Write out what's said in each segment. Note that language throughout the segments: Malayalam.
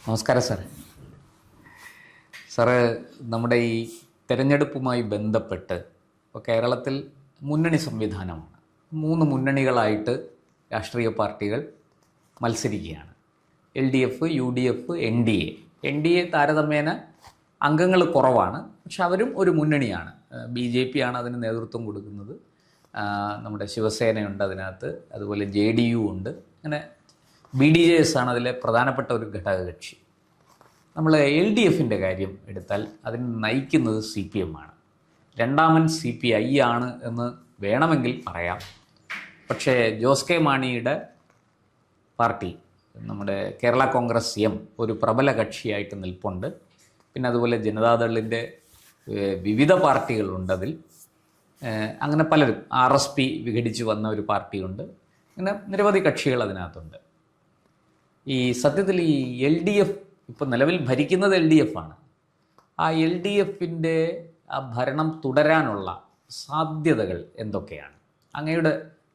നമസ്കാരം സാർ. സാറ് നമ്മുടെ ഈ തെരഞ്ഞെടുപ്പുമായി ബന്ധപ്പെട്ട് ഇപ്പോൾ കേരളത്തിൽ മുന്നണി സംവിധാനമാണ്. 3 മുന്നണികളായിട്ട് രാഷ്ട്രീയ പാർട്ടികൾ മത്സരിക്കുകയാണ്. LDF, UDF, NDA. NDA താരതമ്യേന അംഗങ്ങൾ കുറവാണ്, പക്ഷെ അവരും ഒരു മുന്നണിയാണ്. BJP ആണ് അതിന് നേതൃത്വം കൊടുക്കുന്നത്. നമ്മുടെ ശിവസേനയുണ്ട് അതിനകത്ത്, അതുപോലെ JDU ഉണ്ട്. അങ്ങനെ BDJS ആണ് അതിലെ പ്രധാനപ്പെട്ട ഒരു ഘടകകക്ഷി. നമ്മൾ LDFിൻ്റെ കാര്യം എടുത്താൽ അതിന് നയിക്കുന്നത് CPM ആണ്. രണ്ടാമൻ CPI ആണ് എന്ന് വേണമെങ്കിൽ പറയാം. പക്ഷേ ജോസ് കെ മാണിയുടെ പാർട്ടി, നമ്മുടെ കേരള കോൺഗ്രസ് എം, ഒരു പ്രബല കക്ഷിയായിട്ട് നിൽപ്പുണ്ട്. പിന്നെ അതുപോലെ ജനതാദളിൻ്റെ വിവിധ പാർട്ടികളുണ്ട്. അതിൽ അങ്ങനെ പലരും, RSP വിഘടിച്ച് വന്ന ഒരു പാർട്ടിയുണ്ട്. അങ്ങനെ നിരവധി കക്ഷികൾ അതിനകത്തുണ്ട്. ഈ സത്യത്തിൽ ഈ LDF ഇപ്പോൾ നിലവിൽ ഭരിക്കുന്നത് LDF ആണ്. ആ LDFിൻ്റെ ആ ഭരണം തുടരാനുള്ള സാധ്യതകൾ എന്തൊക്കെയാണ്? അങ്ങയുടെ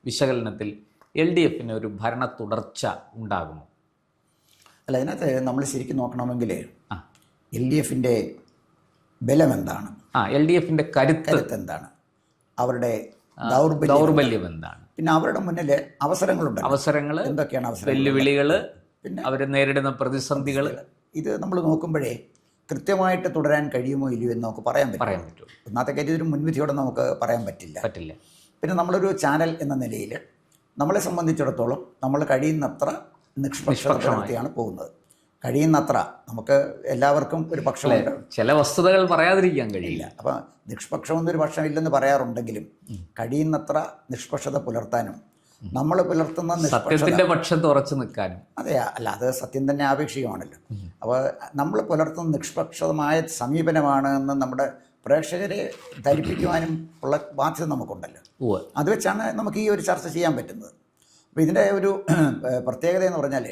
വിശകലനത്തിൽ LDFിന് ഒരു ഭരണ തുടർച്ച ഉണ്ടാകുമോ? അല്ല, അതിനകത്ത് നമ്മൾ ശരിക്കും നോക്കണമെങ്കിൽ LDFിൻ്റെ ബലം എന്താണ്, LDFിൻ്റെ കരുത്ത് എന്താണ്, അവരുടെ ദൗർബല്യം എന്താണ്, പിന്നെ അവരുടെ മുന്നിൽ അവസരങ്ങൾ എന്തൊക്കെയാണ്, വെല്ലുവിളികൾ, പിന്നെ അവർ നേരിടുന്ന പ്രതിസന്ധികൾ, ഇത് നമ്മൾ നോക്കുമ്പോഴേ കൃത്യമായിട്ട് തുടരാൻ കഴിയുമോ ഇല്ലയോ എന്ന് നമുക്ക് പറയാൻ പറ്റും. ഒന്നാമത്തെ കാര്യം, ഒരു മുൻവിധിയോടെ നമുക്ക് പറയാൻ പറ്റില്ല. പിന്നെ നമ്മളൊരു ചാനൽ എന്ന നിലയിൽ നമ്മളെ സംബന്ധിച്ചിടത്തോളം നമ്മൾ കഴിയുന്നത്ര നിഷ്പക്ഷതയാണ് പോകുന്നത്. കഴിയുന്നത്ര നമുക്ക് എല്ലാവർക്കും ഒരു പക്ഷമുണ്ട്, ചില വസ്തുതകൾ പറയാതിരിക്കാൻ കഴിയില്ല. അപ്പം നിഷ്പക്ഷമൊന്നൊരു പക്ഷമില്ലെന്ന് പറയാറുണ്ടെങ്കിലും കഴിയുന്നത്ര നിഷ്പക്ഷത പുലർത്താനും നമ്മൾ പുലർത്തുന്ന സത്യത്തിൻ്റെ പക്ഷത്ത് ഉറച്ചു നിൽക്കാനും. അതെ, അല്ല, അത് സത്യം തന്നെ ആപേക്ഷികമാണല്ലോ. അപ്പോൾ നമ്മൾ പുലർത്തുന്ന നിഷ്പക്ഷമായ സമീപനമാണ് എന്ന് നമ്മുടെ പ്രേക്ഷകരെ ധരിപ്പിക്കുവാനും ഉള്ള ബാധ്യത നമുക്കുണ്ടല്ലോ. അത് വെച്ചാണ് നമുക്ക് ഈ ഒരു ചർച്ച ചെയ്യാൻ പറ്റുന്നത്. അപ്പോൾ ഇതിൻ്റെ ഒരു പ്രത്യേകത എന്ന് പറഞ്ഞാൽ,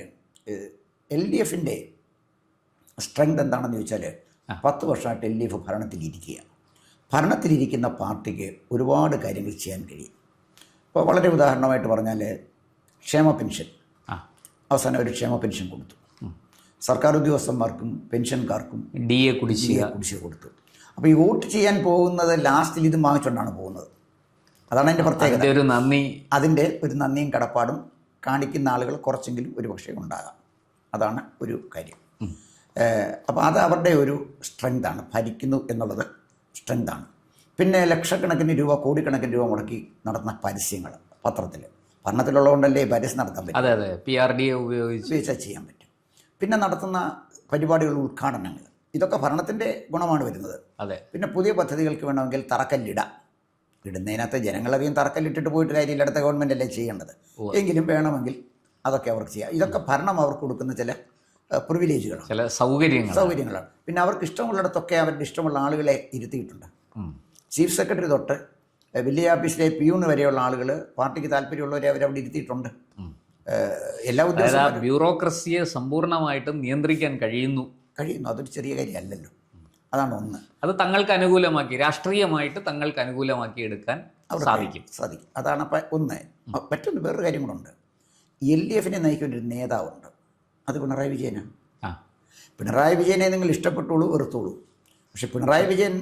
LDFിൻ്റെ സ്ട്രെങ്ത് എന്താണെന്ന് ചോദിച്ചാൽ, 10 വർഷമായിട്ട് LDF ഭരണത്തിലിരിക്കുന്ന പാർട്ടിക്ക് ഒരുപാട് കാര്യങ്ങൾ ചെയ്യാൻ കഴിയും. ഇപ്പോൾ വളരെ ഉദാഹരണമായിട്ട് പറഞ്ഞാൽ, ക്ഷേമ പെൻഷൻ, അവസാനം ഒരു ക്ഷേമ പെൻഷൻ കൊടുത്തു. സർക്കാർ ഉദ്യോഗസ്ഥന്മാർക്കും പെൻഷൻകാർക്കും DA കുടിശ്ശിക കൊടുത്തു. അപ്പോൾ ഈ വോട്ട് ചെയ്യാൻ പോകുന്നത് ലാസ്റ്റിൽ ഇത് വാങ്ങിച്ചുകൊണ്ടാണ് പോകുന്നത്. അതാണ് അതിൻ്റെ പ്രത്യേകത. അതിൻ്റെ ഒരു നന്ദിയും കടപ്പാടും കാണിക്കുന്ന ആളുകൾ കുറച്ചെങ്കിലും ഒരു പക്ഷേ ഉണ്ടാകാം. അതാണ് ഒരു കാര്യം. അപ്പോൾ അത് അവരുടെ ഒരു സ്ട്രെങ്താണ്. ഭരിക്കുന്നു എന്നുള്ളത് സ്ട്രെങ്താണ്. പിന്നെ ലക്ഷക്കണക്കിന് രൂപ, കോടിക്കണക്കിന് രൂപ മുടക്കി നടത്തുന്ന പരസ്യങ്ങൾ പത്രത്തിൽ, ഭരണത്തിലുള്ളതുകൊണ്ടല്ലേ പരസ്യം നടത്താൻ പറ്റും. PRDA ഉപയോഗിച്ചാൽ ചെയ്യാൻ പറ്റും. പിന്നെ നടത്തുന്ന പരിപാടികൾ, ഉദ്ഘാടനങ്ങൾ, ഇതൊക്കെ ഭരണത്തിൻ്റെ ഗുണമാണ് വരുന്നത്. പിന്നെ പുതിയ പദ്ധതികൾക്ക് വേണമെങ്കിൽ ഇടുന്നതിനകത്ത് ജനങ്ങളധികം തറക്കല്ലിട്ടിട്ട് പോയിട്ട് കാര്യമില്ല, അടുത്ത ഗവൺമെൻറ് അല്ലേ ചെയ്യേണ്ടത്. എങ്കിലും വേണമെങ്കിൽ അതൊക്കെ അവർക്ക് ചെയ്യാം. ഇതൊക്കെ ഭരണം അവർക്ക് കൊടുക്കുന്ന ചില പ്രിവിലേജുകളാണ്, ചില സൗകര്യങ്ങളാണ്. പിന്നെ അവർക്ക് ഇഷ്ടമുള്ളിടത്തൊക്കെ അവരുടെ ഇഷ്ടമുള്ള ആളുകളെ ഇരുത്തിയിട്ടുണ്ട്. ചീഫ് സെക്രട്ടറി തൊട്ട് വലിയ ഓഫീസിലെ പിയൂണ് വരെയുള്ള ആളുകൾ, പാർട്ടിക്ക് താല്പര്യമുള്ളവരെ അവരവിടെ ഇരുത്തിയിട്ടുണ്ട്. എല്ലാ ഉദ്യോഗസ്ഥരും ബ്യൂറോക്രസിയെ സമ്പൂർണ്ണമായിട്ടും നിയന്ത്രിക്കാൻ കഴിയുന്നു. അതൊരു ചെറിയ കാര്യമല്ലല്ലോ. അതാണ് ഒന്ന്. അത് തങ്ങൾക്ക് അനുകൂലമാക്കി, രാഷ്ട്രീയമായിട്ട് തങ്ങൾക്ക് അനുകൂലമാക്കി എടുക്കാൻ സാധിക്കും. അതാണ് ഒന്ന്. മറ്റൊന്ന്, വേറൊരു കാര്യം കൂടെ, LDFിനെ നയിക്കുന്ന ഒരു നേതാവുണ്ട്. അത് പിണറായി വിജയനാണ്. പിണറായി വിജയനെ നിങ്ങൾ ഇഷ്ടപ്പെട്ടോളൂ, വെറുത്തോളൂ, പക്ഷെ പിണറായി വിജയൻ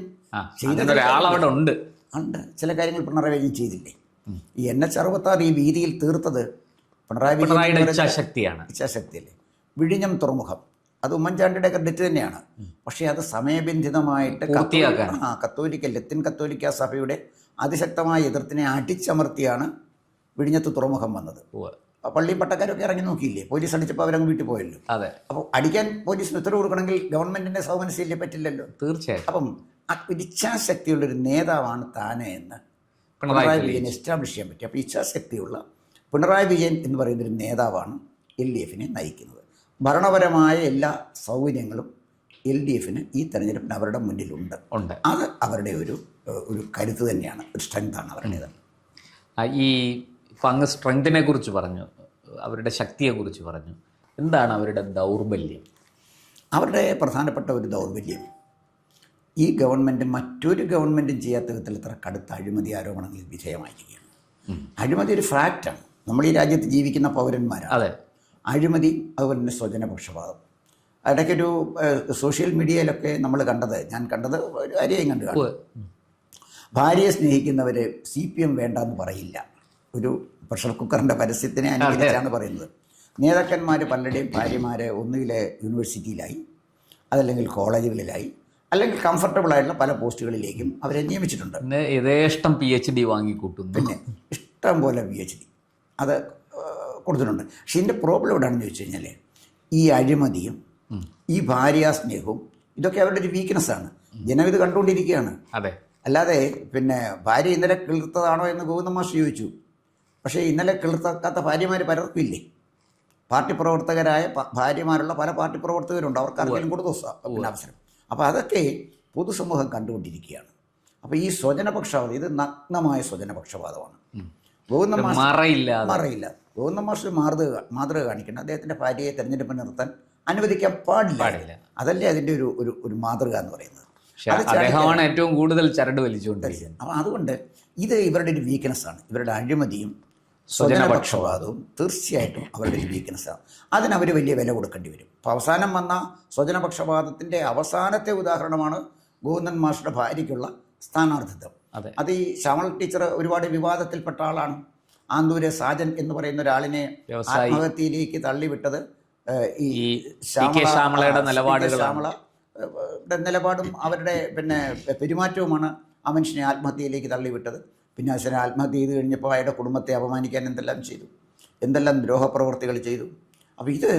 ഒരാളവിടെ ഉണ്ട്. ചില കാര്യങ്ങൾ പിണറായി വിജയൻ ചെയ്തില്ലേ? ഈ NH-66 ഈ വീതിയിൽ തീർത്തത് പിണറായി വിജയൻ ഇച്ഛാശക്തിയല്ലേ? വിഴിഞ്ഞം തുറമുഖം, അത് ഉമ്മൻചാണ്ടിയുടെ ക്രെഡിറ്റ് തന്നെയാണ്. പക്ഷേ അത് സമയബന്ധിതമായിട്ട് ലത്തീൻ കത്തോലിക്ക സഭയുടെ അതിശക്തമായ എതിർത്തിനെ അടിച്ചമർത്തിയാണ് വിഴിഞ്ഞത്ത് തുറമുഖം വന്നത്. പള്ളിയും പട്ടക്കാരൊക്കെ ഇറങ്ങി നോക്കിയില്ലേ? പോലീസ് അടിച്ചപ്പോൾ അവരങ്ങ് വീട്ടിൽ പോയല്ലോ. അപ്പോൾ അടിക്കാൻ പോലീസിന് ഉത്തരവ് കൊടുക്കണമെങ്കിൽ ഗവൺമെൻറ്റിൻ്റെ സൗമനസ്യല്ലേ? പറ്റില്ലല്ലോ. തീർച്ചയായും. അപ്പം ആ ഇച്ഛാശക്തിയുള്ളൊരു നേതാവാണ് താനെ എന്ന് പിണറായി വിജയൻ എസ്റ്റാബ്ലിഷ് ചെയ്യാൻ പറ്റി. അപ്പോൾ ഇച്ഛാശക്തിയുള്ള പിണറായി വിജയൻ എന്ന് പറയുന്നൊരു നേതാവാണ് LDFിനെ നയിക്കുന്നത്. ഭരണപരമായ എല്ലാ സൗകര്യങ്ങളും LDFിന് ഈ തെരഞ്ഞെടുപ്പിന് അവരുടെ മുന്നിലുണ്ട്. അത് അവരുടെ ഒരു കരുത്ത് തന്നെയാണ്, ഒരു സ്ട്രെങ്താണ് അവരുടേത്. ഈ അങ്ങ് സ്ട്രെങ്തിനെ കുറിച്ച് പറഞ്ഞു, അവരുടെ ശക്തിയെക്കുറിച്ച് പറഞ്ഞു. എന്താണ് അവരുടെ ദൗർബല്യം? അവരുടെ പ്രധാനപ്പെട്ട ഒരു ദൗർബല്യം, ഈ ഗവൺമെൻറ് മറ്റൊരു ഗവൺമെൻറ്റും ചെയ്യാത്ത വിധത്തിൽ ഇത്ര കടുത്ത അഴിമതി ആരോപണങ്ങളിൽ വിധേയമായിരിക്കുകയാണ്. അഴിമതി ഒരു ഫാക്റ്റാണ്. നമ്മൾ ഈ രാജ്യത്ത് ജീവിക്കുന്ന പൗരന്മാരാണ്. അഴിമതി, അതുപോലെ തന്നെ സ്വജനപക്ഷപാതം, ഇടയ്ക്കൊരു സോഷ്യൽ മീഡിയയിലൊക്കെ നമ്മൾ ഞാൻ കണ്ടത് ഒരു ആരെയും കണ്ടു കാണും. ഭാര്യയെ സ്നേഹിക്കുന്നവർ CPM വേണ്ടെന്ന് പറയില്ല. ഒരു പ്രഷർ കുക്കറിൻ്റെ പരസ്യത്തിനെ അനുകരിച്ചാണ് പറയുന്നത്. നേതാക്കന്മാർ പലരുടെയും ഭാര്യമാരെ ഒന്നുകിൽ യൂണിവേഴ്സിറ്റിയിലായി, അതല്ലെങ്കിൽ കോളേജുകളിലായി, അല്ലെങ്കിൽ കംഫർട്ടബിൾ ആയിട്ടുള്ള പല പോസ്റ്റുകളിലേക്കും അവരെ നിയമിച്ചിട്ടുണ്ട്. യഥേഷ്ടം PhD വാങ്ങിക്കൂട്ടുന്നു. പിന്നെ ഇഷ്ടം പോലെ PhD അത് കൊടുത്തിട്ടുണ്ട്. പക്ഷെ ഇതിൻ്റെ പ്രോബ്ലം എവിടെയാണെന്ന് ചോദിച്ചു കഴിഞ്ഞാൽ ഈ അഴിമതിയും ഈ ഭാര്യാസ്നേഹവും ഇതൊക്കെ അവരുടെ ഒരു വീക്ക്നെസ്സാണ്. ജനം ഇത് കണ്ടുകൊണ്ടിരിക്കുകയാണ്. അതെ, അല്ലാതെ പിന്നെ ഭാര്യ ഇന്നലെ കിളിർത്തതാണോ എന്ന് ഗോവിന്ദ മാഷ് ചോദിച്ചു. പക്ഷേ ഇന്നലെ കിളിർത്താത്ത ഭാര്യമാർ പലർക്കും ഇല്ലേ? പാർട്ടി പ്രവർത്തകരായ ഭാര്യമാരുള്ള പല പാർട്ടി പ്രവർത്തകരുണ്ട്. അവർക്ക് ആർക്കെങ്കിലും കൊടുത്തു പിന്നെ അവസരം. അപ്പോൾ അതൊക്കെ പൊതുസമൂഹം കണ്ടുകൊണ്ടിരിക്കുകയാണ്. അപ്പോൾ ഈ സ്വജനപക്ഷപാതം ഇത് നഗ്നമായ സ്വജനപക്ഷപാതമാണ്. ഗോവിന്ദ മാഷ് മറയില്ല. ഗോവിന്ദ മാഷ് മാതൃക കാണിക്കണം. അദ്ദേഹത്തിൻ്റെ ഭാര്യയെ തെരഞ്ഞെടുപ്പിന് നിർത്താൻ അനുവദിക്കാൻ പാടില്ല. അതല്ലേ അതിൻ്റെ ഒരു മാതൃക എന്ന് പറയുന്നത്. അദ്ദേഹമാണ് ഏറ്റവും കൂടുതൽ ചരട് വലിച്ചുകൊണ്ടിരിക്കുന്നത്. അപ്പം അതുകൊണ്ട് ഇത് ഇവരുടെ ഒരു വീക്ക്നെസ്സാണ്. ഇവരുടെ അഴിമതിയും സ്വജനപക്ഷപാതവും തീർച്ചയായിട്ടും അവരുടെ ഒരു വീക്ക്നെസ്സാണ്. അതിനവർ വലിയ വില കൊടുക്കേണ്ടി വരും. അപ്പോൾ അവസാനം വന്ന സ്വജനപക്ഷപാതത്തിൻ്റെ അവസാനത്തെ ഉദാഹരണമാണ് ഗോവിന്ദൻ മാഷുടെ ഭാര്യയ്ക്കുള്ള സ്ഥാനാർത്ഥിത്വം. അത് ഈ ശ്യാമൾ ടീച്ചർ ഒരുപാട് വിവാദത്തിൽപ്പെട്ട ആളാണ്. ആന്തൂര് സാജൻ എന്ന് പറയുന്ന ഒരാളിനെ ആത്മഹത്യയിലേക്ക് തള്ളിവിട്ടത് ഈ ശ്യാമളയുടെ നിലപാടും അവരുടെ പിന്നെ പെരുമാറ്റവുമാണ് ആ മനുഷ്യനെ ആത്മഹത്യയിലേക്ക് തള്ളിവിട്ടത്. പിന്നെ അച്ഛനെ ആത്മഹത്യ ചെയ്ത് കഴിഞ്ഞപ്പോൾ അയാളുടെ കുടുംബത്തെ അപമാനിക്കാൻ എന്തെല്ലാം ചെയ്തു, എന്തെല്ലാം ദ്രോഹപ്രവർത്തികൾ ചെയ്തു. അപ്പോൾ ഇത്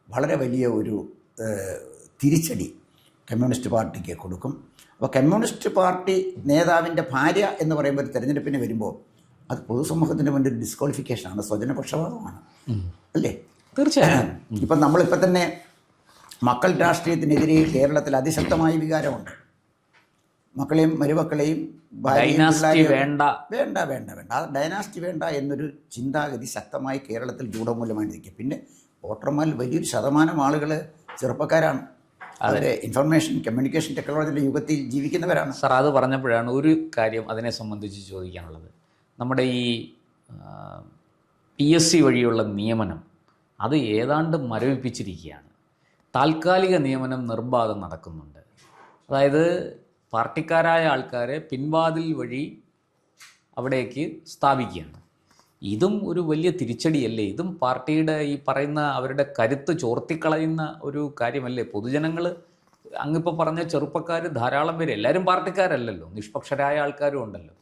വളരെ വലിയ ഒരു തിരിച്ചടി കമ്മ്യൂണിസ്റ്റ് പാർട്ടിക്ക് കൊടുക്കും. അപ്പോൾ കമ്മ്യൂണിസ്റ്റ് പാർട്ടി നേതാവിൻ്റെ ഭാര്യ എന്ന് പറയുമ്പോൾ ഒരു തെരഞ്ഞെടുപ്പിന് വരുമ്പോൾ അത് പൊതുസമൂഹത്തിന് വേണ്ടി ഒരു ഡിസ്ക്വാളിഫിക്കേഷനാണ്, സ്വജനപക്ഷപാതമാണ്, അല്ലേ? തീർച്ചയായും. ഇപ്പം നമ്മളിപ്പോൾ തന്നെ മക്കൾ രാഷ്ട്രീയത്തിനെതിരെ കേരളത്തിൽ അതിശക്തമായ വികാരമുണ്ട്. മക്കളെയും മരുമക്കളെയും വേണ്ട വേണ്ട വേണ്ട വേണ്ട ആ ഡൈനാസ്റ്റി വേണ്ട എന്നൊരു ചിന്താഗതി ശക്തമായി കേരളത്തിൽ രൂഢമൂലമായി നിൽക്കുക. പിന്നെ വോട്ടർമാരിൽ വലിയൊരു ശതമാനം ആളുകൾ ചെറുപ്പക്കാരാണ്. അവരെ ഇൻഫർമേഷൻ കമ്മ്യൂണിക്കേഷൻ ടെക്നോളജിയുടെ യുഗത്തിൽ ജീവിക്കുന്നവരാണ്. സാർ, അത് പറഞ്ഞപ്പോഴാണ് ഒരു കാര്യം അതിനെ സംബന്ധിച്ച് ചോദിക്കാനുള്ളത്. നമ്മുടെ ഈ PSC വഴിയുള്ള നിയമനം അത് ഏതാണ്ട് മരവിപ്പിച്ചിരിക്കുകയാണ്. താൽക്കാലിക നിയമനം നിർബാധം നടക്കുന്നുണ്ട്. അതായത് പാർട്ടിക്കാരായ ആൾക്കാരെ പിൻവാതിൽ വഴി അവിടേക്ക് സ്ഥാപിക്കുകയാണ്. ഇതും ഒരു വലിയ തിരിച്ചടിയല്ലേ? ഇതും പാർട്ടിയുടെ ഈ പറയുന്ന അവരുടെ കരുത്ത് ചോർത്തിക്കളയുന്ന ഒരു കാര്യമല്ലേ? പൊതുജനങ്ങൾ അങ്ങിപ്പോൾ പറഞ്ഞ ചെറുപ്പക്കാർ ധാരാളം പേര്, എല്ലാവരും പാർട്ടിക്കാരല്ലല്ലോ, നിഷ്പക്ഷരായ ആൾക്കാരും ഉണ്ടല്ലോ.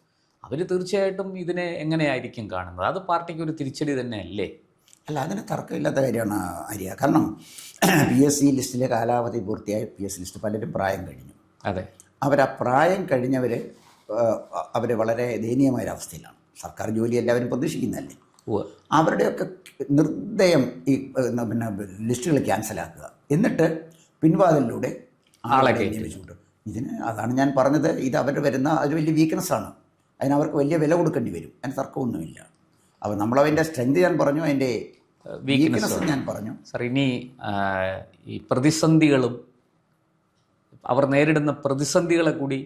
അവർ തീർച്ചയായിട്ടും ഇതിനെ എങ്ങനെയായിരിക്കും കാണുന്നത്? അത് പാർട്ടിക്ക് ഒരു തിരിച്ചടി തന്നെയല്ലേ? അല്ല, അതിന് തർക്കമില്ലാത്ത കാര്യമാണ് ആര്യ. കാരണം PSC ലിസ്റ്റിലെ കാലാവധി പൂർത്തിയായി PSC ലിസ്റ്റ് പലരും പ്രായം കഴിഞ്ഞു. അതെ, ആ പ്രായം കഴിഞ്ഞവർ അവർ വളരെ ദയനീയമായൊരവസ്ഥയിലാണ്. സർക്കാർ ജോലി എല്ലാവരും പ്രതീക്ഷിക്കുന്നതല്ലേ. അവരുടെയൊക്കെ നിർദ്ദയം ഈ പിന്നെ ലിസ്റ്റുകൾ ക്യാൻസലാക്കുക, എന്നിട്ട് പിൻവാതിലൂടെ ആളെ നിയമിച്ചുകൊണ്ട് അതാണ് ഞാൻ പറഞ്ഞത്. ഇത് അവർ വരുന്ന ഒരു വലിയ വീക്ക്നെസ്സാണ്. അതിനവർക്ക് വലിയ വില കൊടുക്കേണ്ടി വരും. അതിന് തർക്കമൊന്നുമില്ല. അപ്പോൾ നമ്മളതിൻ്റെ സ്ട്രെങ്ത് ഞാൻ പറഞ്ഞു, അതിൻ്റെ വീക്ക്നെസ് ഞാൻ പറഞ്ഞു. സാർ, ഇനി ഈ പ്രതിസന്ധികളും അവർ നേരിടുന്ന പ്രതിസന്ധികളെ കൂടി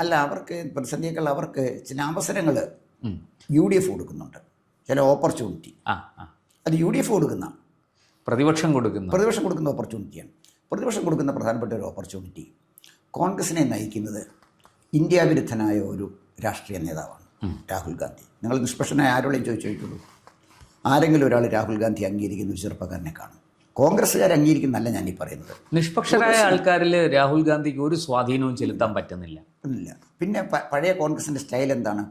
അല്ല, അവർക്ക് പ്രതിസന്ധികൾ, അവർക്ക് ചില അവസരങ്ങൾ UDF കൊടുക്കുന്നുണ്ട്, ചില ഓപ്പർച്യൂണിറ്റി. അത് UDF കൊടുക്കുന്ന പ്രതിപക്ഷം കൊടുക്കുന്ന ഓപ്പർച്യൂണിറ്റിയാണ്. പ്രതിപക്ഷം കൊടുക്കുന്ന പ്രധാനപ്പെട്ട ഒരു ഓപ്പർച്യൂണിറ്റി കോൺഗ്രസിനെ നയിക്കുന്നത് ഇന്ത്യ വിരുദ്ധനായ ഒരു രാഷ്ട്രീയ നേതാവാണ് രാഹുൽ ഗാന്ധി. നിങ്ങൾ നിഷ്പക്ഷനായ ആരോടെയും ചോദിച്ചിട്ടുള്ളൂ, ആരെങ്കിലും ഒരാൾ രാഹുൽ ഗാന്ധി അംഗീകരിക്കുന്ന ഒരു ചെറുപ്പക്കാരനെ കാണും. കോൺഗ്രസ്സുകാർ അംഗീകരിക്കുന്നല്ല ഞാൻ ഈ പറയുന്നത്. നിഷ്പക്ഷരായ ആൾക്കാരിൽ രാഹുൽ ഗാന്ധിക്ക് ഒരു സ്വാധീനവും ചെലുത്താൻ പറ്റുന്നില്ല. പിന്നെ പഴയ കോൺഗ്രസിൻ്റെ സ്റ്റൈൽ എന്താണ്?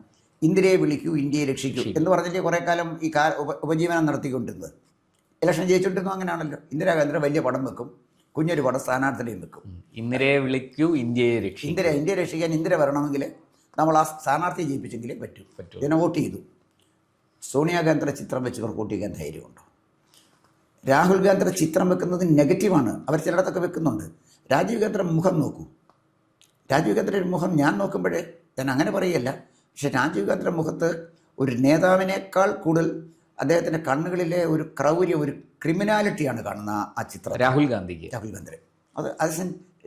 ഇന്ദിരയെ വിളിക്കൂ, ഇന്ത്യയെ രക്ഷിക്കൂ എന്ന് പറഞ്ഞിട്ട് കുറേ കാലം ഈ ഉപജീവനം നടത്തിക്കൊണ്ടിരുന്നത്. ഇലക്ഷൻ ജയിച്ചുകൊണ്ടിരുന്നു അങ്ങനെയാണല്ലോ. ഇന്ദിരാഗാന്ധി വലിയ പടം വെക്കും, കുഞ്ഞൊരു പടം സ്ഥാനാർത്ഥിയും വെക്കും. ഇന്ദിരയെ വിളിക്കൂ, ഇന്ത്യയെ രക്ഷിക്കാൻ ഇന്ദിര വരണമെങ്കിൽ നമ്മൾ ആ സ്ഥാനാർത്ഥിയെ ജയിപ്പിച്ചെങ്കിലേ പറ്റൂ. ഇതിനെ വോട്ട് ചെയ്തു. സോണിയാഗാന്ധിയുടെ ചിത്രം വെച്ച് ഇവർ വോട്ട് ചെയ്യാൻ ധൈര്യമുണ്ടോ? രാഹുൽ ഗാന്ധിയുടെ ചിത്രം വെക്കുന്നത് നെഗറ്റീവാണ്. അവർ ചിലയിടത്തൊക്കെ വെക്കുന്നുണ്ട്. രാജീവ് ഗാന്ധിയുടെ മുഖം നോക്കൂ. രാജീവ് ഗാന്ധിയുടെ മുഖം ഞാൻ നോക്കുമ്പോഴേ, ഞാൻ അങ്ങനെ പറയുകയല്ല, പക്ഷേ രാജീവ് ഗാന്ധിയുടെ മുഖത്ത് ഒരു നേതാവിനേക്കാൾ കൂടുതൽ അദ്ദേഹത്തിൻ്റെ കണ്ണുകളിലെ ഒരു ക്രൗര്യം, ഒരു ക്രിമിനാലിറ്റിയാണ് കാണുന്ന ആ ചിത്രം. രാഹുൽ ഗാന്ധി അത്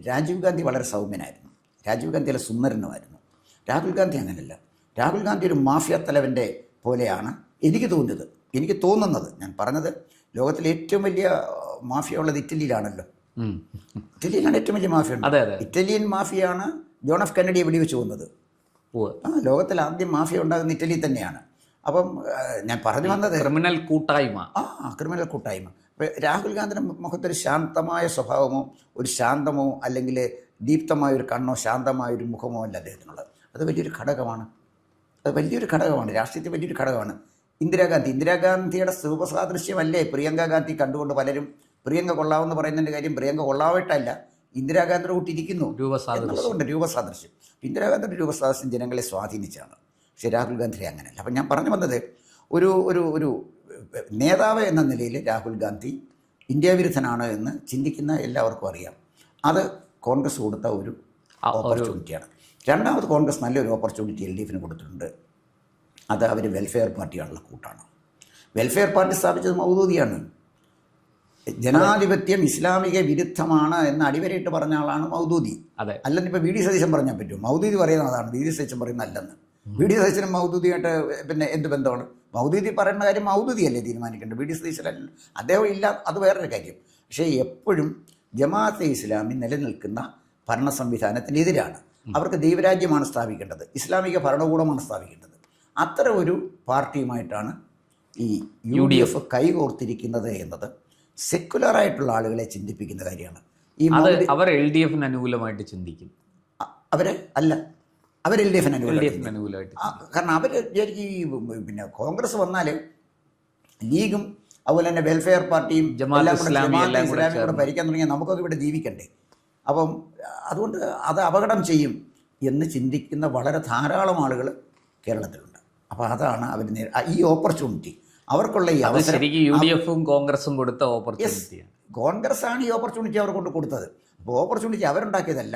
രാജീവ് ഗാന്ധി വളരെ സൗമ്യനായിരുന്നു. രാജീവ് ഗാന്ധി അല്ല സുന്ദരനുമായിരുന്നു. രാഹുൽ ഗാന്ധി അങ്ങനെയല്ല. രാഹുൽ ഗാന്ധി ഒരു മാഫിയ തലവൻ്റെ പോലെയാണ് എനിക്ക് തോന്നുന്നത്. ഞാൻ പറഞ്ഞത് ലോകത്തിലെ ഏറ്റവും വലിയ മാഫിയ ഉള്ളത് ഇറ്റലിയിലാണല്ലോ. ഉം. ഇറ്റലിയിലാണ് ഏറ്റവും വലിയ മാഫിയ ഉണ്ട്. അതെ അതെ. ഇറ്റാലിയൻ മാഫിയാണ് ജോൺ എഫ് കെന്നഡിയെ വെടിവെച്ച് കൊന്നത്. ഉവ്വ്. ലോകത്തിൽ ആദ്യം മാഫിയ ഉണ്ടാകുന്ന ഇറ്റലിയിൽ തന്നെയാണ്. അപ്പം ഞാൻ പറഞ്ഞു വന്നത് ക്രിമിനൽ കൂട്ടായ്മ. ക്രിമിനൽ കൂട്ടായ്മ. ഇപ്പോൾ രാഹുൽ ഗാന്ധിയുടെ മുഖത്തൊരു ശാന്തമായ സ്വഭാവമോ ഒരു ശാന്തമോ അല്ലെങ്കിൽ ദീപ്തമായൊരു കണ്ണോ ശാന്തമായൊരു മുഖമോ അല്ല അദ്ദേഹത്തിനുള്ളത്. അത് വലിയൊരു ഘടകമാണ്. രാഷ്ട്രീയത്തിൽ വലിയൊരു ഘടകമാണ്. ഇന്ദിരാഗാന്ധിയുടെ രൂപസാദൃശ്യമല്ലേ പ്രിയങ്ക ഗാന്ധി കണ്ടുകൊണ്ട് പലരും പ്രിയങ്ക കൊള്ളാമെന്ന് പറയുന്നതിൻ്റെ കാര്യം പ്രിയങ്ക കൊള്ളാവിട്ടല്ല, ഇന്ദിരാഗാന്ധിയുടെ കൂട്ടിരിക്കുന്നു എന്നുള്ളതുകൊണ്ട് രൂപസാദൃശ്യം. ഇന്ദിരാഗാന്ധിയുടെ രൂപസാദൃശ്യം ജനങ്ങളെ സ്വാധീനിച്ചാണ്. പക്ഷേ രാഹുൽ ഗാന്ധി അങ്ങനെയല്ല. അപ്പം ഞാൻ പറഞ്ഞു വന്നത് ഒരു ഒരു ഒരു നേതാവ് എന്ന നിലയിൽ രാഹുൽ ഗാന്ധി ഇന്ത്യ വിരുദ്ധനാണ് എന്ന് ചിന്തിക്കുന്ന എല്ലാവർക്കും അറിയാം. അത് കോൺഗ്രസ് കൊടുത്ത ഒരു ഓപ്പർച്യൂണിറ്റിയാണ്. രണ്ടാമത് കോൺഗ്രസ് നല്ലൊരു ഓപ്പർച്യൂണിറ്റി LDFന് കൊടുത്തിട്ടുണ്ട്. അത് അവർ വെൽഫെയർ പാർട്ടിയാണുള്ള കൂട്ടാണ്. വെൽഫെയർ പാർട്ടി സ്ഥാപിച്ചത് മൗദൂദിയാണ്. ജനാധിപത്യം ഇസ്ലാമിക വിരുദ്ധമാണ് എന്ന് അടിവരയിട്ട് പറഞ്ഞ ആളാണ് മൗദൂദി. അല്ലെന്ന് ഇപ്പോൾ VD സതീശൻ പറഞ്ഞാൽ പറ്റും. മൗദൂദി പറയുന്നത് അതാണ്, VD സതീശൻ പറയുന്നത് അല്ലെന്ന്. VD സതീശനും മൗദൂദിയായിട്ട് പിന്നെ എന്ത് ബന്ധമാണ്? മൗദൂദി പറയുന്ന കാര്യം മൗദൂദിയല്ലേ തീരുമാനിക്കേണ്ടത്, VD സതീശനല്ല. അദ്ദേഹം ഇല്ല, അത് വേറൊരു കാര്യം. പക്ഷേ എപ്പോഴും ജമാഅത്തെ ഇസ്ലാമി നിലനിൽക്കുന്ന ഭരണ സംവിധാനത്തിനെതിരാണ്. അവർക്ക് ദൈവരാജ്യമാണ് സ്ഥാപിക്കേണ്ടത്, ഇസ്ലാമിക ഭരണകൂടമാണ് സ്ഥാപിക്കേണ്ടത്. അത്തരം ഒരു പാർട്ടിയുമായിട്ടാണ് ഈ UDF കൈകോർത്തിരിക്കുന്നത് എന്നത് സെക്കുലറായിട്ടുള്ള ആളുകളെ ചിന്തിപ്പിക്കുന്ന കാര്യമാണ്. അവർ LDFന് അനുകൂലമായിട്ട് ചിന്തിക്കും. അവർ LDFന് അനുകൂലമായിട്ട്. കാരണം അവർ ഈ പിന്നെ കോൺഗ്രസ് വന്നാൽ ലീഗും അതുപോലെ തന്നെ വെൽഫെയർ പാർട്ടിയും ഇസ്ലാമിയും കൂടെ ഭരിക്കാൻ തുടങ്ങിയാൽ നമുക്കൊക്കെ ഇവിടെ ജീവിക്കണ്ടേ. അപ്പം അതുകൊണ്ട് അത് അപകടം ചെയ്യും എന്ന് ചിന്തിക്കുന്ന വളരെ ധാരാളം ആളുകൾ കേരളത്തിലുണ്ട്. അപ്പോൾ അതാണ് അവർ ഈ ഓപ്പർച്യൂണിറ്റി അവർക്കുള്ള ഈ അവസരം UDFും കോൺഗ്രസും കൊടുത്ത ഓപ്പർച്യൂണിറ്റിയാണ്. കോൺഗ്രസ് ആണ് ഈ ഓപ്പർച്യൂണിറ്റി അവർ കൊണ്ട് കൊടുത്തത്. അപ്പോൾ ഓപ്പർച്യൂണിറ്റി അവരുണ്ടാക്കിയതല്ല,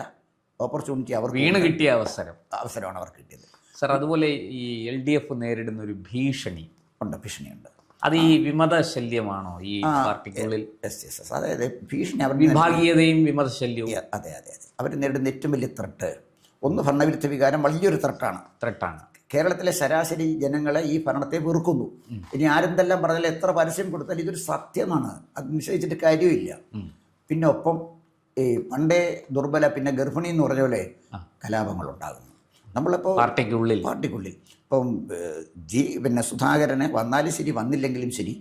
ഓപ്പർച്യൂണിറ്റി അവർ വീണ് കിട്ടിയ അവസരമാണ് അവർക്ക് കിട്ടിയത്. സർ, അതുപോലെ ഈ LDF നേരിടുന്ന ഒരു ഭീഷണിയുണ്ട്. അത് ഈ വിമത ശല്യമാണോ ഈ പാർട്ടിക്കുള്ളിൽ? അതായത് ഭീഷണി വിഭാഗീയതയും വിമത ശല്യവും. അതെ. അവർ നേരിടുന്ന ഏറ്റവും വലിയ ത്രെട്ട് ഒന്ന് ഭരണവിരുദ്ധ വികാരം വലിയൊരു ത്രെട്ടാണ്. കേരളത്തിലെ ശരാശരി ജനങ്ങളെ ഈ ഭരണത്തെ വെറുക്കുന്നു. ഇനി ആരെന്തെല്ലാം പറഞ്ഞാലും എത്ര പരസ്യം കൊടുത്താലും ഇതൊരു സത്യമാണ്, അത് നിശ്ചയിച്ചിട്ട് കാര്യമില്ല. പിന്നെ ഒപ്പം ഈ പണ്ടേ ദുർബല പിന്നെ ഗർഭിണി എന്ന് പറഞ്ഞ പോലെ കലാപങ്ങളുണ്ടാകുന്നു നമ്മളിപ്പോൾ പാർട്ടിക്കുള്ളിൽ. ഇപ്പം പിന്നെ സുധാകരനെ വന്നാലും ശരി വന്നില്ലെങ്കിലും ശരി,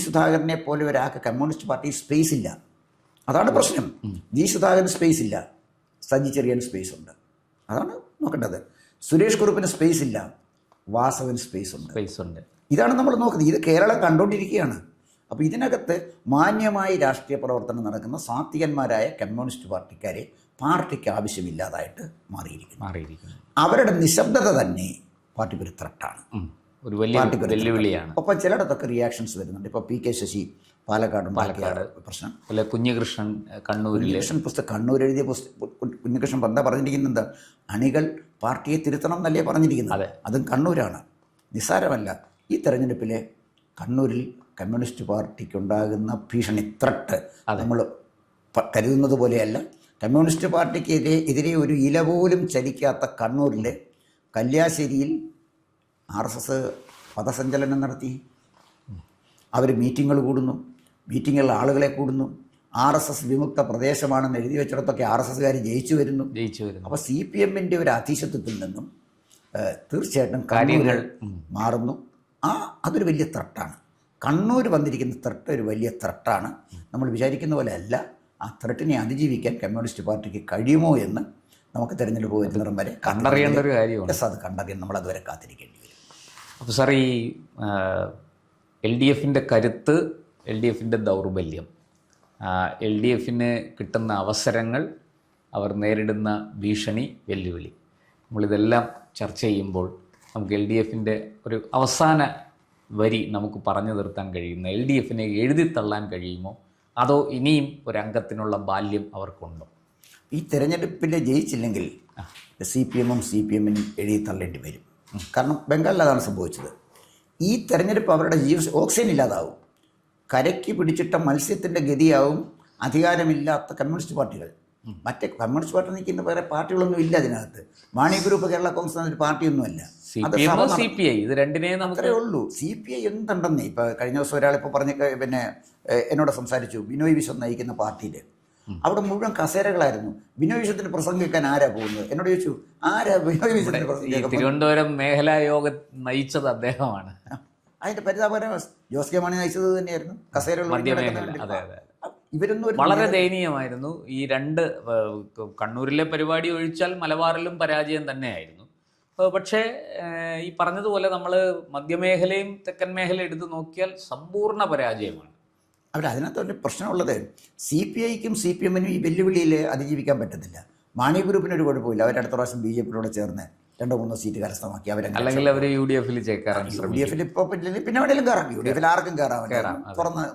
സുധാകരനെ പോലെ ഒരാൾക്ക് കമ്മ്യൂണിസ്റ്റ് പാർട്ടി സ്പേസ് ഇല്ല. അതാണ് പ്രശ്നം. സുധാകരന് സ്പേസ് ഇല്ല, സജി ചെറിയൻ സ്പേസ് ഉണ്ട്. അതാണ് നോക്കേണ്ടത്. സുരേഷ് കുറുപ്പിന് സ്പേസ് ഇല്ല, വാസവന് സ്പേസ് ഉണ്ട്. ഇതാണ് നമ്മൾ നോക്കുന്നത്. ഇത് കേരളം കണ്ടുകൊണ്ടിരിക്കുകയാണ്. അപ്പോൾ ഇതിനകത്ത് മാന്യമായി രാഷ്ട്രീയ പ്രവർത്തനം നടക്കുന്ന സാത്വികന്മാരായ കമ്മ്യൂണിസ്റ്റ് പാർട്ടിക്കാരെ പാർട്ടിക്ക് ആവശ്യമില്ലാതായിട്ട് മാറിയിരിക്കുന്നു. അവരുടെ നിശബ്ദത തന്നെ പാർട്ടിക്ക് ഒരു ത്രെട്ടാണ്, ഒരു വലിയ വെല്ലുവിളിയാണ്. ഒപ്പം ചിലയിടത്തൊക്കെ റിയാക്ഷൻസ് വരുന്നുണ്ട്. ഇപ്പോൾ PK ശശി പാലക്കാട് പ്രശ്നം, കുഞ്ഞികൃഷ്ണൻ പുസ്തകം കണ്ണൂർ എഴുതിയ കുഞ്ഞികൃഷ്ണൻ എന്താ പറഞ്ഞിരിക്കുന്നത്? അണികൾ പാർട്ടിയെ തിരുത്തണം എന്നല്ലേ പറഞ്ഞിരിക്കുന്നത്. അതും കണ്ണൂരാണ്, നിസ്സാരമല്ല. ഈ തെരഞ്ഞെടുപ്പിലെ കണ്ണൂരിൽ കമ്മ്യൂണിസ്റ്റ് പാർട്ടിക്കുണ്ടാകുന്ന ഭീഷണി ത്രെട്ട് നമ്മൾ കരുതുന്നത് പോലെയല്ല. കമ്മ്യൂണിസ്റ്റ് പാർട്ടിക്ക് എതിരെ ഒരു ഇല പോലും ചലിക്കാത്ത കണ്ണൂരിലെ കല്യാശ്ശേരിയിൽ RSS പദസഞ്ചലനം നടത്തി. അവർ മീറ്റിങ്ങുകൾ കൂടുന്നു, മീറ്റിങ്ങുകളിൽ ആളുകളെ കൂടുന്നു. RSS വിമുക്ത പ്രദേശമാണെന്ന് എഴുതി വെച്ചിടത്തൊക്കെ RSSകാർ ജയിച്ചു വരുന്നു. അപ്പോൾ CPMൻ്റെ ഒരു അധീശത്വത്തിൽ നിന്നും തീർച്ചയായിട്ടും കാര്യങ്ങൾ മാറുന്നു. അതൊരു വലിയ ത്രെട്ടാണ്. കണ്ണൂർ വന്നിരിക്കുന്ന ത്രെട്ട് ഒരു വലിയ ത്രെട്ടാണ്. നമ്മൾ വിചാരിക്കുന്ന പോലെ അല്ല. ആ ത്രെട്ടിനെ അതിജീവിക്കാൻ കമ്മ്യൂണിസ്റ്റ് പാർട്ടിക്ക് കഴിയുമോ എന്ന് നമുക്ക് തിരഞ്ഞെടുപ്പ് വരുന്നിടം വരെ കണ്ടറിയേണ്ട ഒരു കാര്യമാണ്. അത് കണ്ടറിയാൻ നമ്മൾ അതുവരെ കാത്തിരിക്കേണ്ടി വരും. അപ്പോൾ സാർ, ഈ LDFൻ്റെ കരുത്ത്, LDFൻ്റെ ദൗർബല്യം, LDFന് കിട്ടുന്ന അവസരങ്ങൾ, അവർ നേരിടുന്ന ഭീഷണി, വെല്ലുവിളി, നമ്മളിതെല്ലാം ചർച്ച ചെയ്യുമ്പോൾ നമുക്ക് LDFൻ്റെ ഒരു അവസാന വരി നമുക്ക് പറഞ്ഞു നിർത്താൻ കഴിയുന്ന, LDFനെ എഴുതിത്തള്ളാൻ കഴിയുമോ, അതോ ഇനിയും ഒരംഗത്തിനുള്ള ബാല്യം അവർക്കുണ്ടോ? ഈ തെരഞ്ഞെടുപ്പിൽ ജയിച്ചില്ലെങ്കിൽ CPMനും എഴുതിത്തള്ളേണ്ടി വരും. കാരണം ബംഗാളിൽ അതാണ് സംഭവിച്ചത്. ഈ തെരഞ്ഞെടുപ്പ് അവരുടെ ഓക്സിജൻ ഇല്ലാതാവും. കരയ്ക്ക് പിടിച്ചിട്ട മത്സ്യത്തിൻ്റെ ഗതിയാവും അധികാരമില്ലാത്ത കമ്മ്യൂണിസ്റ്റ് പാർട്ടികൾ. മറ്റേ കമ്മ്യൂണിസ്റ്റ് പാർട്ടി നിൽക്കുന്ന വേറെ പാർട്ടികളൊന്നും ഇല്ല അതിനകത്ത്. മാണി ഗ്രൂപ്പ് കേരള കോൺഗ്രസ് എന്നൊരു പാർട്ടിയൊന്നുമല്ല. CPM, CPI ഇത് രണ്ടിനെയും നമുക്ക് അത്രേ ഉള്ളൂ. CPI എന്തുണ്ടെന്നേ ഇപ്പോൾ കഴിഞ്ഞ ദിവസം ഒരാളിപ്പോൾ പറഞ്ഞ പിന്നെ എന്നോട് സംസാരിച്ചു ബിനോയ് വിശ്വം നയിക്കുന്ന പാർട്ടിയിൽ അവിടെ മുഴുവൻ കസേരകളായിരുന്നു. ബിനോയ് വിശ്വത്തിന് പ്രസംഗിക്കാൻ ആരാ പോകുന്നത് എന്നോട് ചോദിച്ചു. ആരാ ബിനോയ് വിശ്വത്തിന് പ്രസംഗിക്കാൻ? തിരുവനന്തപുരം മേഖലാ യോഗം നയിച്ചത് അദ്ദേഹമാണ്. അതിന്റെ പരിതാപകരം ജോസ് കെ മാണി നയിച്ചത് തന്നെയായിരുന്നു. കസേരകൾ ഇവരൊന്നും വളരെ ദയനീയമായിരുന്നു. ഈ രണ്ട് കണ്ണൂരിലെ പരിപാടി ഒഴിച്ചാൽ മലബാറിലും പരാജയം തന്നെയായിരുന്നു. പക്ഷേ ഈ പറഞ്ഞതുപോലെ നമ്മൾ മധ്യമേഖലയും തെക്കൻ മേഖലയും എടുത്ത് നോക്കിയാൽ സമ്പൂർണ്ണ പരാജയമാണ്. അതിനകത്തൊരു പ്രശ്നമുള്ളത് CPIക്കും CPMനും ഈ വെല്ലുവിളിയിൽ അതിജീവിക്കാൻ പറ്റത്തില്ല. മാണി ഗ്രൂപ്പിനൊരു കുഴപ്പമില്ല. അവരടുത്ത പ്രാവശ്യം BJPയോട് ചേർന്ന് 2-3 സീറ്റ് കരസ്ഥമാക്കി. അല്ലെങ്കിൽ അവർ UDFിൽ ചേർക്കാറാണ്. UDFിൽ ഇപ്പോൾ പിന്നെ എവിടെയെങ്കിലും കയറാം. UDFിൽ ആർക്കും കയറാം. തുറന്ന്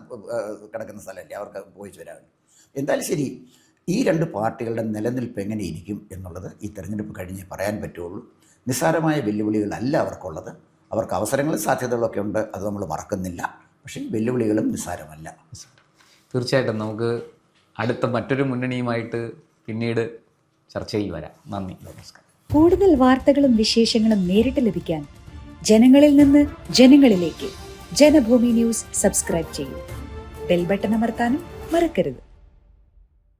കിടക്കുന്ന സ്ഥലമല്ലേ, അവർക്ക് പോയിച്ച് വരാൻ. എന്തായാലും ശരി, ഈ രണ്ട് പാർട്ടികളുടെ നിലനിൽപ്പ് എങ്ങനെയിരിക്കും എന്നുള്ളത് ഈ തെരഞ്ഞെടുപ്പ് കഴിഞ്ഞ് പറയാൻ പറ്റുള്ളൂ. നിസ്സാരമായ വെല്ലുവിളികളല്ല അവർക്കുള്ളത്. അവർക്ക് അവസരങ്ങളും സാധ്യതകളൊക്കെ ഉണ്ട്, അത് നമ്മൾ മറക്കുന്നില്ല. പക്ഷേ വെല്ലുവിളികളും നിസ്സാരമല്ല. തീർച്ചയായിട്ടും നമുക്ക് അടുത്ത മറ്റൊരു മുന്നണിയുമായിട്ട് പിന്നീട് ചർച്ചയിൽ വരാം. നന്ദി, നമസ്കാരം. കൂടുതൽ വാർത്തകളും വിശേഷങ്ങളും നേരിട്ട് ലഭിക്കാൻ ജനങ്ങളിൽ നിന്ന് ജനങ്ങളിലേക്ക് ജനഭൂമി ന്യൂസ് സബ്സ്ക്രൈബ് ചെയ്യൂ. ബെൽ ബട്ടൺ അമർത്താനും മറക്കരുത്.